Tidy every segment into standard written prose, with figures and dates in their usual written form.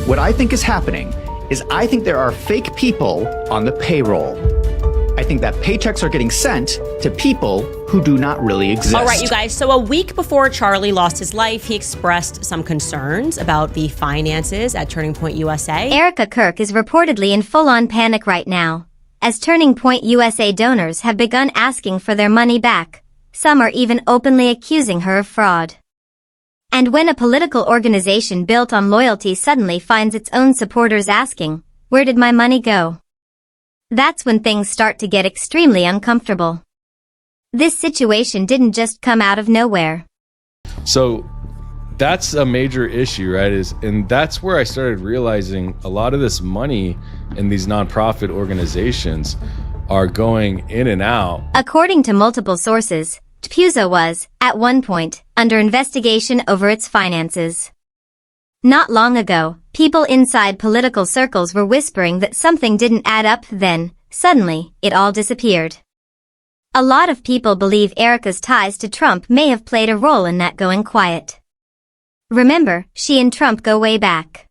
What I think is happening is I think there are fake people on the payroll. I think that paychecks are getting sent to people who do not really exist. All right, you guys. So a week before Charlie lost his life, he expressed some concerns about the finances at Turning Point USA. Erika Kirk is reportedly in full-on panic right now, as Turning Point USA donors have begun asking for their money back. Some are even openly accusing her of fraud. And when a political organization built on loyalty suddenly finds its own supporters asking, "Where did my money go?" that's when things start to get extremely uncomfortable. This situation didn't just come out of nowhere. So that's a major issue, right? And that's where I started realizing a lot of this money in these nonprofit organizations are going in and out. According to multiple sources, TPUSA was, at one point, under investigation over its finances. Not long ago, people inside political circles were whispering that something didn't add up, then, suddenly, it all disappeared. A lot of people believe Erika's ties to Trump may have played a role in that going quiet. Remember, she and Trump go way back.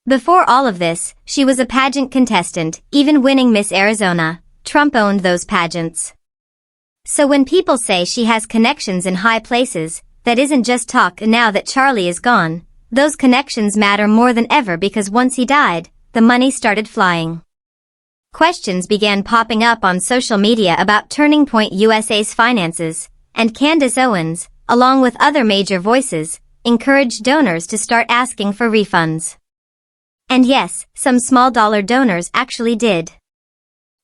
Before all of this, she was a pageant contestant, even winning Miss Arizona. Trump owned those pageants. So when people say she has connections in high places, that isn't just talk. Now that Charlie is gone, those connections matter more than ever, because once he died, the money started flying. Questions began popping up on social media about Turning Point USA's finances, and Candace Owens, along with other major voices, encouraged donors to start asking for refunds. And yes, some small-dollar donors actually did.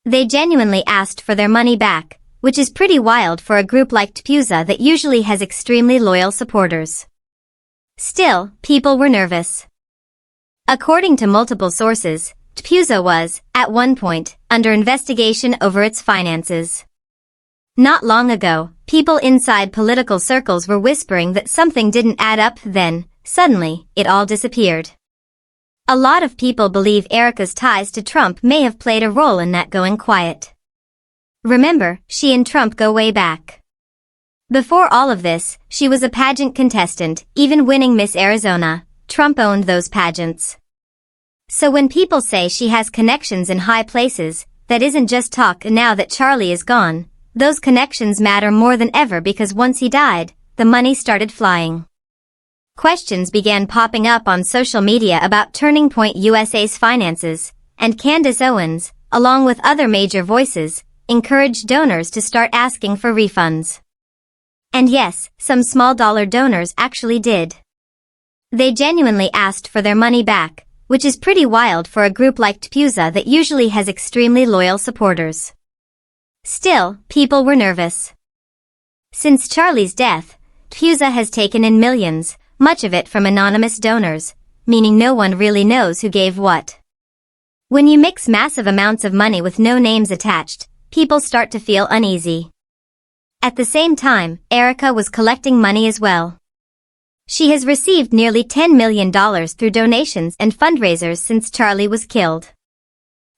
They genuinely asked for their money back, which is pretty wild for a group like TPUSA that usually has extremely loyal supporters. Still, people were nervous. According to multiple sources, TPUSA was, at one point, under investigation over its finances. Not long ago, people inside political circles were whispering that something didn't add up, then, suddenly, it all disappeared. A lot of people believe Erika's ties to Trump may have played a role in that going quiet. Remember, she and Trump go way back. Before all of this, she was a pageant contestant, even winning Miss Arizona. Trump owned those pageants. So when people say she has connections in high places, that isn't just talk. Now that Charlie is gone, those connections matter more than ever, because once he died, the money started flying. Questions began popping up on social media about Turning Point USA's finances, and Candace Owens, along with other major voices, encouraged donors to start asking for refunds. And yes, some small-dollar donors actually did. They genuinely asked for their money back, which is pretty wild for a group like TPUSA that usually has extremely loyal supporters. Still, people were nervous. Since Charlie's death, TPUSA has taken in millions, much of it from anonymous donors, meaning no one really knows who gave what. When you mix massive amounts of money with no names attached, people start to feel uneasy. At the same time, Erika was collecting money as well. She has received nearly $10 million through donations and fundraisers since Charlie was killed.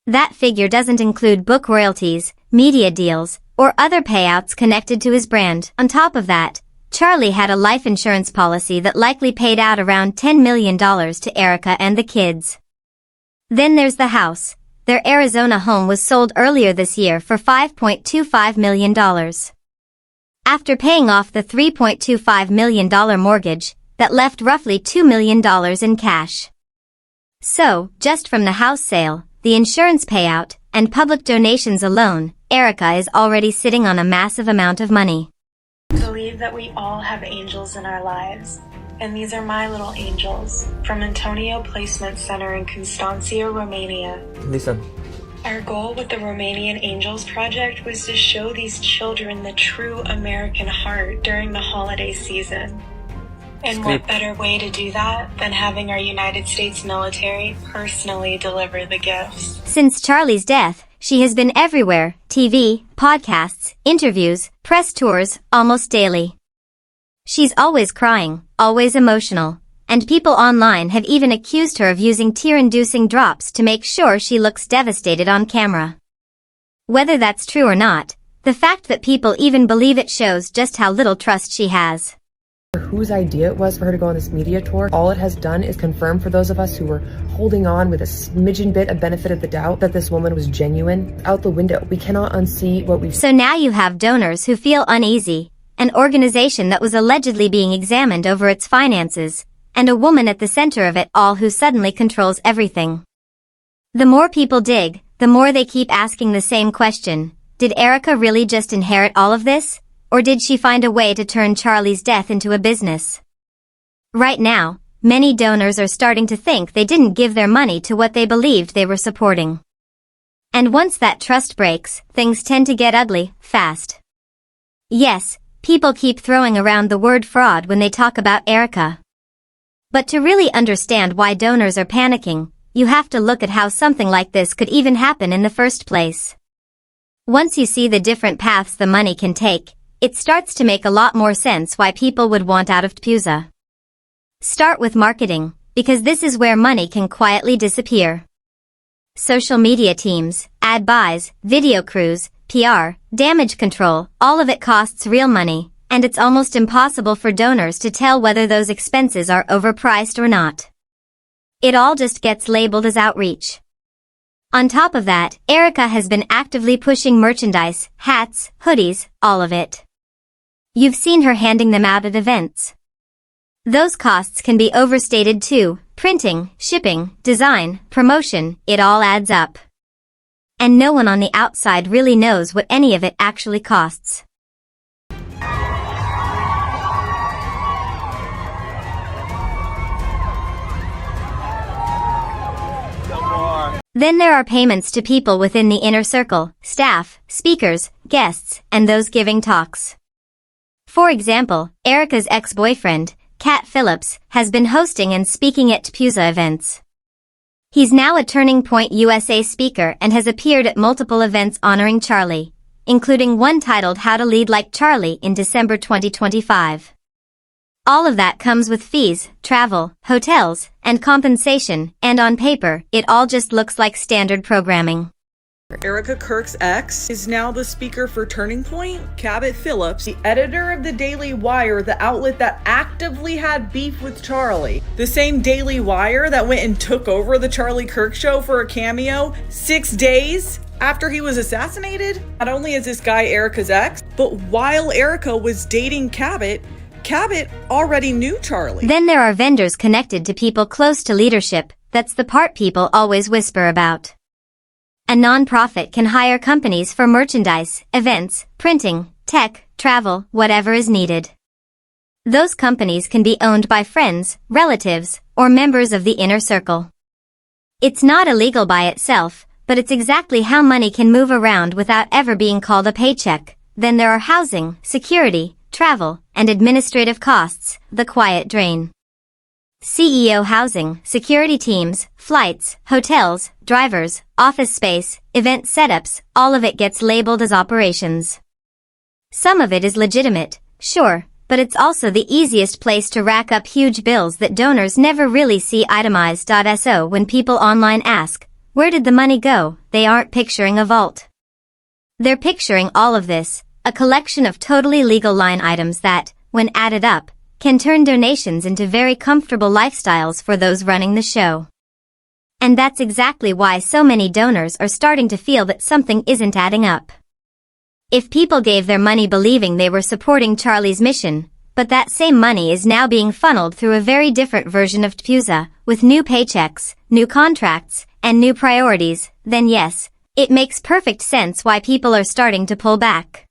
That figure doesn't include book royalties, media deals, or other payouts connected to his brand. On top of that, Charlie had a life insurance policy that likely paid out around $10 million to Erika and the kids. Then there's the house. Their Arizona home was sold earlier this year for $5.25 million. After paying off the $3.25 million mortgage, that left roughly $2 million in cash. So, just from the house sale, the insurance payout, and public donations alone, Erika is already sitting on a massive amount of money. I believe that we all have angels in our lives, and these are my little angels from Antonio Placement Center in Constanța, Romania. Listen. Our goal with the Romanian Angels Project was to show these children the true American heart during the holiday season. And what better way to do that than having our United States military personally deliver the gifts? Since Charlie's death, she has been everywhere: TV, podcasts, interviews, press tours, almost daily. She's always crying, always emotional, and people online have even accused her of using tear-inducing drops to make sure she looks devastated on camera. Whether that's true or not, the fact that people even believe it shows just how little trust she has. whose idea it was for her to go on this media tour. All it has done is confirm for those of us who were holding on with a smidgen bit of benefit of the doubt that this woman was genuine. Out the window. We cannot unsee what we've So now you have donors who feel uneasy, an organization that was allegedly being examined over its finances, and a woman at the center of it all who suddenly controls everything. The more people dig, the more they keep asking the same question. Did Erika really just inherit all of this? Or did she find a way to turn Charlie's death into a business? Right now, many donors are starting to think they didn't give their money to what they believed they were supporting. And once that trust breaks, things tend to get ugly, fast. Yes, people keep throwing around the word fraud when they talk about Erika. But to really understand why donors are panicking, you have to look at how something like this could even happen in the first place. Once you see the different paths the money can take, it starts to make a lot more sense why people would want out of TPUSA. Start with marketing, because this is where money can quietly disappear. Social media teams, ad buys, video crews, PR, damage control, all of it costs real money, and it's almost impossible for donors to tell whether those expenses are overpriced or not. It all just gets labeled as outreach. On top of that, Erika has been actively pushing merchandise, hats, hoodies, all of it. You've seen her handing them out at events. Those costs can be overstated too. Printing, shipping, design, promotion, it all adds up. And no one on the outside really knows what any of it actually costs. Then there are payments to people within the inner circle, staff, speakers, guests, and those giving talks. For example, Erika's ex-boyfriend, Cat Phillips, has been hosting and speaking at TPUSA events. He's now a Turning Point USA speaker and has appeared at multiple events honoring Charlie, including one titled How to Lead Like Charlie in December 2025. All of that comes with fees, travel, hotels, and compensation, and on paper, it all just looks like standard programming. Erika Kirk's ex is now the speaker for Turning Point. Cabot Phillips, the editor of the Daily Wire, the outlet that actively had beef with Charlie. The same Daily Wire that went and took over the Charlie Kirk show for a cameo 6 days after he was assassinated. Not only is this guy Erika's ex, but while Erika was dating Cabot already knew Charlie. Then there are vendors connected to people close to leadership. That's the part people always whisper about. A nonprofit can hire companies for merchandise, events, printing, tech, travel, whatever is needed. Those companies can be owned by friends, relatives, or members of the inner circle. It's not illegal by itself, but it's exactly how money can move around without ever being called a paycheck. Then there are housing, security, travel, and administrative costs, the quiet drain. CEO housing, security teams, flights, hotels, drivers, office space, event setups, all of it gets labeled as operations. Some of it is legitimate, sure, but it's also the easiest place to rack up huge bills that donors never really see itemized. So when people online ask, where did the money go, they aren't picturing a vault. They're picturing all of this, a collection of totally legal line items that, when added up, can turn donations into very comfortable lifestyles for those running the show. And that's exactly why so many donors are starting to feel that something isn't adding up. If people gave their money believing they were supporting Charlie's mission, but that same money is now being funneled through a very different version of TPUSA, with new paychecks, new contracts, and new priorities, then yes, it makes perfect sense why people are starting to pull back.